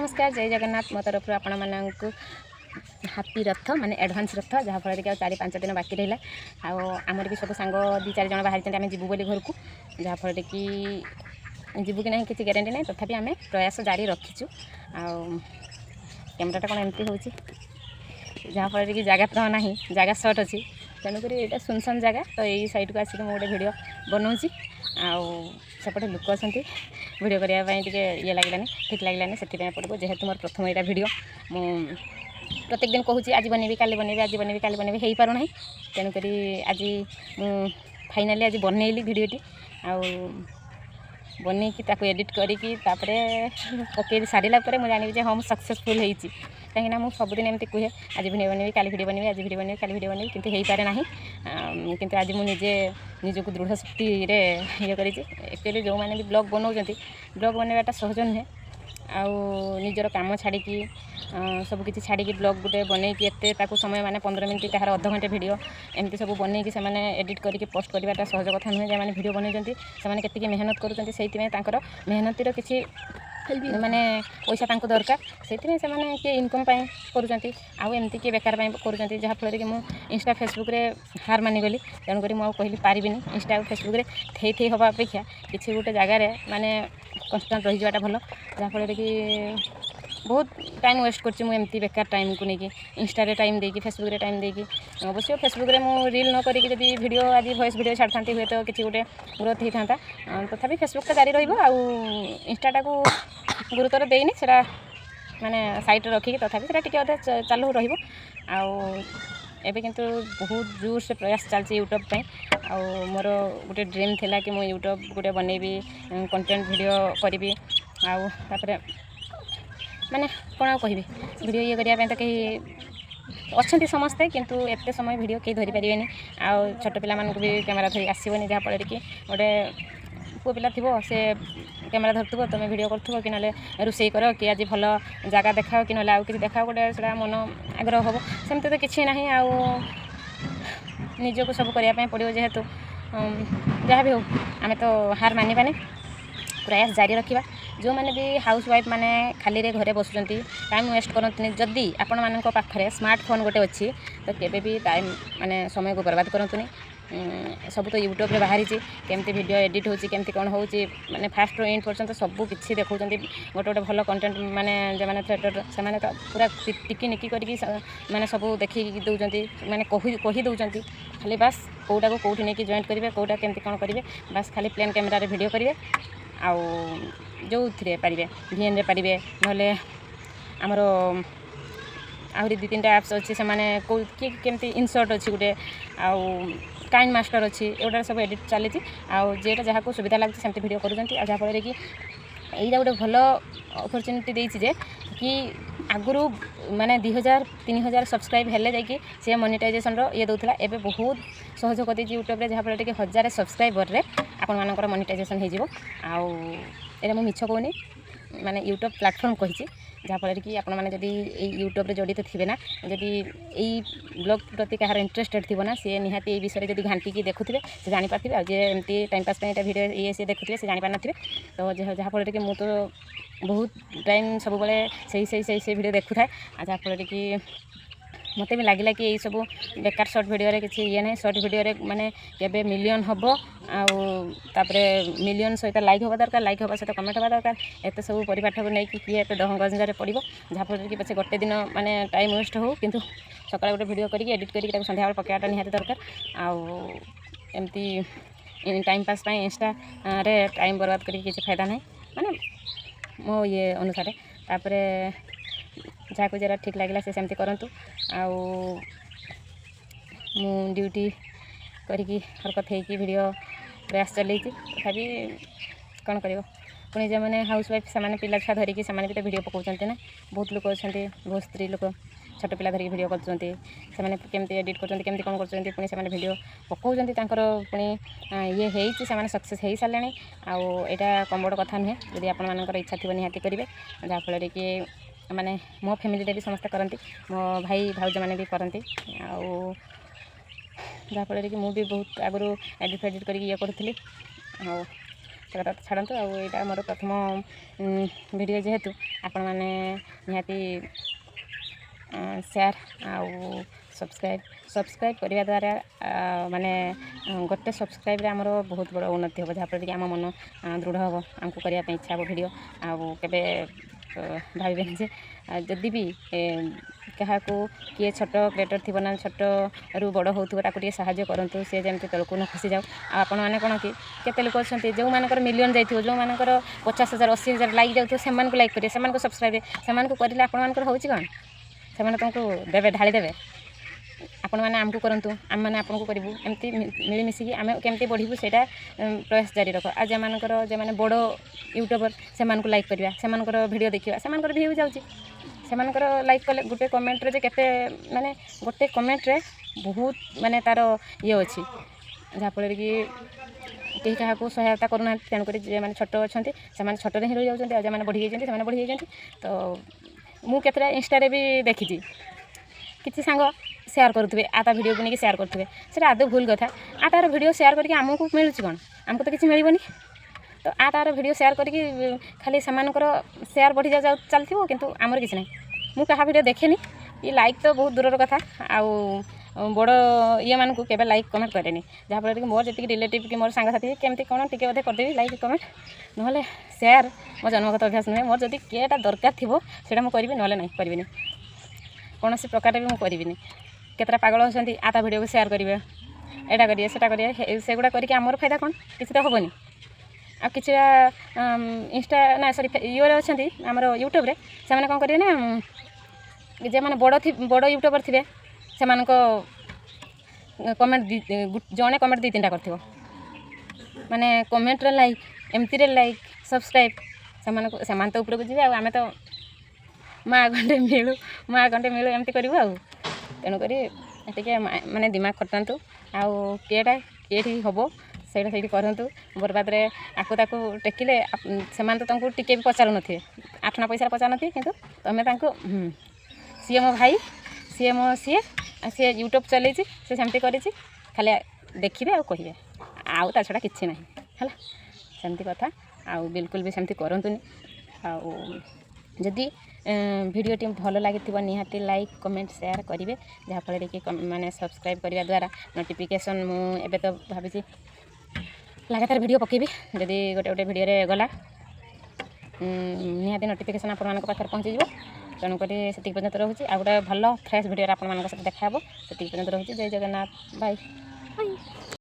नमस्कार जय जगन्नाथ मो तरफ आपण मानक हापी रथ माने एडवांस रथ जहाँफल कि 4-5 दिन बाकी रहा आमर भी सब सांग 2-4 जन बाहर आम जीवु बोली घर को जहाँफल कि जीवु कि ना किसी ग्यारंटी ना तथापि आम प्रयास जारी रखीचु कैमराटा कौन एमती हो जहाँफल कि जगह तो ना जगह सर्ट अच्छी तेणुक ये सुनसान जगह तो यही साइड को आसिक मुझे भिड बनाऊँगी आउपटे लोक अच्छा भिड करने ये लगलानी ठीक लगलानी से पड़ो जेहेतु मोर प्रथम यहाँ भिड मु प्रत्येक दिन कहूँ आज बनैबी काली बनैबी आज बनैबी काली बनैबी हो पार ना तेणुक आज फाइनाली आज बनैली भिडटी आउ बनईकी एडिट करिकी पकई सारा मुझे जानी हाँ मुझे सक्सेसफुल होती कहीं मुझे सबुदिन एमती कहे आज भिडियो बनैबी काली भिडियो बनैबी आज भिडियो बनैबी काली भिडियो बनैबी किंतु हो पारे ना किंतु आज मुझे निजक दृढ़ शक्ति ये करी जो मैंने भी ब्लॉग बनाऊँ ब्लॉग बनवाटा सहज नुहे आउ निजर काम छाड़ी सबकि छाड़ी ब्लॉग गुटे बनईकी एत समय माने 15 मिनट कहार अध घंटे भिडियो एमती सब बनईकी से एडिट करके पोस्ट करवाटा सहज कथा नुहे जो मैंने भिडियो बनई से केतिकी मेहनत करुँच मेहनतिर किसी माने पैसा तांको दरकार से किए इनकम करमती किए बेकार कर जहाँफल कि मुझे इंस्टा फेसबुक रे हार मानिगली तेणुक मुझे कहली पारिनी इंस्टा फेसबुक रे थई हवा अपेक्षा किसी गोटे जगार माने कन्स्टांट रही जावाटा भल जहाँफल कि बहुत टाइम वेस्ट करमती बेकार टाइम को लेकिन इंस्टा टाइम देकी फेसबुक रे टाइम देकी अवश्य फेसबुक रे मु रील न करी जब वीडियो आज वॉइस वीडियो छाड़ता हुए तो किसी गोटे ग्रोथ होता तथापि फेसबुक जारी इंस्टाटा को गुरुतर देनी से माने साइड रखिकी तथापि टी अधे चालू एबे किंतु बहुत जोर से प्रयास चलती यूट्यूब पे मोर गोटे ड्रीम थिला कि मुझे यूट्यूब गोटे बनैबी कंटेंट वीडियो करी आउे माने कौन कहि वीडियो ये करने तो कहीं अच्छा समस्ते किंतु एत समय वीडियो कहीं धरी पारे आउ छोट पिला मानक भी कैमेरा धरी आसबनी जहाँफल कि गोटे पुओ पिला थी से कैमेरा धरथुव तुम वीडियो करूँ कि ना रोषे कर कि आज भल जगह देखा कि ना कि देखा गोटे से मन आग्रह हम सेमती तो किसी ना निजक सब करने पड़ो जेहेतु जहाँ भी हो आम तो हार मानवानी प्रयास जारी रखा जो मैंने भी हाउस वाइफ मैंने खाली रे घरे बसुँच टाइम वेस्ट करते जदि आपण मान पाखे स्मार्टफोन गोटे अच्छी तो केबे भी टाइम माने समय को बर्बाद करतुनी सब तो यूट्यूब रे बाहरी केमती वीडियो एडिट होची केमती कौन हो माने फास्ट एंड पर्यंत सब किसी देखा गोटे गोटे भल कंटेंट माने जो मैंने थेटर से तो पूरा टिकी निकी करके माने सब देखी दौरान माने कही दौरान खाली बास कौटा को कौटी नहीं जॉइंट करेंगे कौटा केमती कौन करेंगे बास खाली प्लेन कैमेरा रे वीडियो करेंगे आउ जो थे पारे VN रे पारे ना आमर आहरी 2-3 एप्स अच्छी से माने किए केमती इनसर्ट अच्छी गोटे आउ काइंड मास्टर अच्छी एगुटा सब एडिट चली जेटा जहाँ को सुविधा लगती सेमती वीडियो करूँ जहाँफल कि यहीटा गोटे भल अपरच्युनिटी देती जे कि आगुरी माने 2000-3000 सब्सक्राइब हेले जाकि सी मोनेटाइजेशन ये दूसरा एवं बहुत सहज कर दी यूट्यूब रे जहाँफल कि 1000 सब्सक्राइबर रे आपण मानकर मोनेटाइजेशन हो एटा मु मिछ कहूनी माने यूट्यूब प्लेटफॉर्म कही जहाँफल कि आपण मैंने जदि यूट्यूब रे जड़ित थे ना जदि यही ब्लॉग प्रति कहार इंटरेस्टेड थी ना सी निहाती ये विषय जब घाटिकी देखुए से जापारे आज एमती टाइम पास भिडियो ये सी देखुए से जापार थे तो जहाँफल कि मुझे तो बहुत टाइम सब से वीडियो देखु था जहाँफल कि मत भी लगे कि यही सब बेकार सर्ट वीडियो रे किसी ये ना सर्ट वीडियो रे माने केबे मिलियन हम आउे मिलियन सहित लाइक हवा दरकार लाइक हवा सहित कमेंट हवा दरकार एत सब परिपाठ को लेकिन किए एत दहगंजारे पड़ो जहाँफल कि पचे गोटे दिन माने टाइम वेस्ट हो किंतु सकाଳେ गोटे वीडियो करके एडिट करके संध्या पकाटा निहाती दरकार आमती टाइम पास इंस्टा रे टाइम बर्बाद करके किसी फायदा नहीं माने मो ये अनुसार तापरे जहाँ को जरा ठीक लगे से सेमती करूँ आउ ड्यूटी करी हरकत होगी वीडियो प्रयास चलती तथापि कौन कर पुणी जो मैंने हाउस वाइफ से पिला छुआ धरिकी से भी तो वीडियो पकाते ना बहुत लोग अच्छा बहुत स्त्री लोक छोट पिला धरिकी वीडियो करते केमती एडिट करते कौन करते पुणी से वीडियो पकाउं पुणी ये से सक्सेस हो सारे आईटा कम बड़ कथा नुहे जदि आपर इच्छा थी निहाती करेंगे जहाँफल कि माने मो फैमिली भी समस्ते करती मो भाई भाउज मैंने भी करती जहाँफल कि मुझे बहुत आगु एडिट फेडिट करके ये करूँ ସେ କଥା ଛାଡ଼ନ୍ତୁ। ଆଉ ଏଇଟା ମୋର ପ୍ରଥମ ଭିଡ଼ିଓ ଯେହେତୁ ଆପଣମାନେ ନିହାତି ସେୟାର ଆଉ ସବସ୍କ୍ରାଇବ୍ କରିବା ଦ୍ୱାରା ମାନେ ଗୋଟେ ସବସ୍କ୍ରାଇବ୍ରେ ଆମର ବହୁତ ବଡ଼ ଉନ୍ନତି ହେବ, ଯାହାଫଳରେ କି ଆମ ମନ ଦୃଢ଼ ହେବ, ଆମକୁ କରିବା ପାଇଁ ଇଚ୍ଛା ହେବ ଭିଡ଼ିଓ। ଆଉ କେବେ ଭାବିବେନି ଯେ ଯଦି ବି କାହାକୁ କିଏ ଛୋଟ କ୍ରିଏଟର୍ ଥିବ ନା ଛୋଟରୁ ବଡ଼ ହେଉଥିବ ତାକୁ ଟିକେ ସାହାଯ୍ୟ କରନ୍ତୁ, ସେ ଯେମିତି ତଳକୁ ନ ଖସିଯାଉ। ଆଉ ଆପଣମାନେ କ'ଣ କି କେତେ ଲୋକ ଅଛନ୍ତି ଯେଉଁମାନଙ୍କର ମିଲିୟନ୍ ଯାଇଥିବ, ଯେଉଁମାନଙ୍କର 50,000 80,000 ଲାଇକ୍ ଯାଉଥିବ, ସେମାନଙ୍କୁ ଲାଇକ୍ କରିବେ, ସେମାନଙ୍କୁ ସବସ୍କ୍ରାଇବ୍, ସେମାନଙ୍କୁ କରିଲେ ଆପଣମାନଙ୍କର ହେଉଛି କ'ଣ, ସେମାନେ ତୁମକୁ ଦେବେ, ଢାଳି ଦେବେ। ଆପଣମାନେ ଆମକୁ କରନ୍ତୁ, ଆମେମାନେ ଆପଣଙ୍କୁ କରିବୁ, ଏମିତି ମିଳିମିଶିକି ଆମେ କେମିତି ବଢ଼ିବୁ ସେଇଟା ପ୍ରୟାସ ଜାରି ରଖ। ଆଉ ଯେଉଁମାନେ ବଡ଼ ୟୁଟ୍ୟୁବର୍ ସେମାନଙ୍କୁ ଲାଇକ୍ କରିବା, ସେମାନଙ୍କର ଭିଡ଼ିଓ ଦେଖିବା, ସେମାନଙ୍କର ଭିଉ ଯାଉଛି, ସେମାନଙ୍କର ଲାଇକ୍ କଲେ ଗୋଟେ କମେଣ୍ଟରେ ଯେ କେତେ ମାନେ ଗୋଟେ କମେଣ୍ଟରେ ବହୁତ ମାନେ ତା'ର ଇଏ ଅଛି, ଯାହାଫଳରେ କି କେହି କାହାକୁ ସହାୟତା କରୁନାହାନ୍ତି। ତେଣୁକରି ଯେଉଁମାନେ ଛୋଟ ଅଛନ୍ତି ସେମାନେ ଛୋଟରେ ହିଁ ରହିଯାଉଛନ୍ତି, ଆଉ ଯେଉଁମାନେ ବଢ଼ି ଯାଇଛନ୍ତି ସେମାନେ ବଢ଼ି ଯାଇଛନ୍ତି। ତ ମୁଁ କେତେଟା ଇନଷ୍ଟାରେ ବି ଦେଖିଛି କିଛି ସାଙ୍ଗ ସେୟାର କରୁଥିବେ, ତା ଭିଡ଼ିଓକୁ ନେଇକି ସେୟାର କରୁଥିବେ, ସେଇଟା ଆଦୌ ଭୁଲ କଥା। ତାର ଭିଡ଼ିଓ ସେୟାର କରିକି ଆମକୁ ମିଳୁଛି କ'ଣ, ଆମକୁ ତ କିଛି ମିଳିବନି। ତ ତାର ଭିଡ଼ିଓ ସେୟାର କରିକି ଖାଲି ସେମାନଙ୍କର ସେୟାର ବଢ଼ି ଚାଲିଥିବ, କିନ୍ତୁ ଆମର କିଛି ନାହିଁ। ମୁଁ କାହା ଭିଡ଼ିଓ ଦେଖେନି, ଲାଇକ୍ ତ ବହୁତ ଦୂରର କଥା, ଆଉ ବଡ଼ ଇଏମାନଙ୍କୁ କେବେ ଲାଇକ୍ କମେଣ୍ଟ କରେନି, ଯାହାଫଳରେ କି ମୋର ଯେତିକି ରିଲେଟିଭ୍ କି ମୋର ସାଙ୍ଗସାଥି କେମିତି କ'ଣ ଟିକେ ବୋଧେ କରିଦେବି ଲାଇକ୍ କମେଣ୍ଟ, ନହେଲେ ସେୟାର ମୋ ଜନ୍ମଗତ ଅଭ୍ୟାସ ନୁହେଁ। ମୋର ଯଦି କିଏଟା ଦରକାର ଥିବ ସେଇଟା ମୁଁ କରିବି, ନହେଲେ ନାହିଁ କରିବିନି, କୌଣସି ପ୍ରକାରରେ ବି ମୁଁ କରିବିନି। କେତେଟା ପାଗଳ ଅଛନ୍ତି ତା ଭିଡ଼ିଓକୁ ସେୟାର କରିବେ, ଏଇଟା କରିବେ ସେଟା କରିବେ, ସେଗୁଡ଼ା କରିକି ଆମର ଫାଇଦା କ'ଣ, କିଛି ତ ହେବନି। ଆଉ କିଛିଟା ଇଏରେ ଅଛନ୍ତି ଆମର ୟୁଟ୍ୟୁବରେ, ସେମାନେ କ'ଣ କରିବେ ନା ଯେଉଁମାନେ ବଡ଼ ୟୁଟ୍ୟୁବର୍ ଥିବେ ସେମାନଙ୍କ କମେଣ୍ଟ ଜଣେ କମେଣ୍ଟ 2-3ଟା କରିଥିବ, ମାନେ କମେଣ୍ଟରେ ଲାଇକ୍, ଏମିତିରେ ଲାଇକ୍ ସବସ୍କ୍ରାଇବ୍, ସେମାନେ ତ ଉପରକୁ ଯିବେ, ଆଉ ଆମେ ତ ମା ଗଣ୍ଡେ ମିଳୁ ଏମିତି କରିବୁ। ଆଉ ତେଣୁକରି ଟିକେ ମାନେ ଦିମାଗ ଖଟାନ୍ତୁ, ଆଉ କିଏଠି ହେବ ସେଇଠି କରନ୍ତୁ। ବର୍ବାଦରେ ତାକୁ ଟେକିଲେ ସେମାନେ ତ ତାଙ୍କୁ ଟିକେ ବି ପଚାରୁନଥିବେ, 8 ପଇସାରେ ପଚାରୁନଥିବେ, କିନ୍ତୁ ତୁମେ ତାଙ୍କୁ ସିଏ ମୋ ଭାଇ, ସିଏ ୟୁଟ୍ୟୁବ୍ ଚଲେଇଛି, ସେ ସେମିତି କରିଛି, ଖାଲି ଦେଖିବେ ଆଉ କହିବେ, ଆଉ ତା ଛଡ଼ା କିଛି ନାହିଁ ହେଲା। ସେମିତି କଥା, ଆଉ ବିଲକୁଲ ବି ସେମିତି କରନ୍ତୁନି। ଆଉ ଯଦି ଭିଡ଼ିଓଟି ଭଲ ଲାଗିଥିବ ନିହାତି ଲାଇକ୍ କମେଣ୍ଟ ସେୟାର କରିବେ, ଯାହାଫଳରେ କି ମାନେ ସବସ୍କ୍ରାଇବ୍ କରିବା ଦ୍ୱାରା ନୋଟିଫିକେସନ୍, ମୁଁ ଏବେ ତ ଭାବିଛି ଲାଗାତାର ଭିଡ଼ିଓ ପକାଇବି, ଯଦି ଗୋଟେ ଭିଡ଼ିଓରେ ଗଲା ନିହାତି ନୋଟିଫିକେସନ୍ ଆପଣମାନଙ୍କ ପାଖରେ ପହଞ୍ଚିଯିବ। ତେଣୁକରି ସେତିକି ପର୍ଯ୍ୟନ୍ତ ରହୁଛି, ଆଉ ଗୋଟେ ଭଲ ଫ୍ରେଶ୍ ଭିଡ଼ିଓରେ ଆପଣମାନଙ୍କ ସହିତ ଦେଖା ହେବ। ସେତିକି ପର୍ଯ୍ୟନ୍ତ ରହୁଛି। ଜୟ ଜଗନ୍ନାଥ, ବାଏ।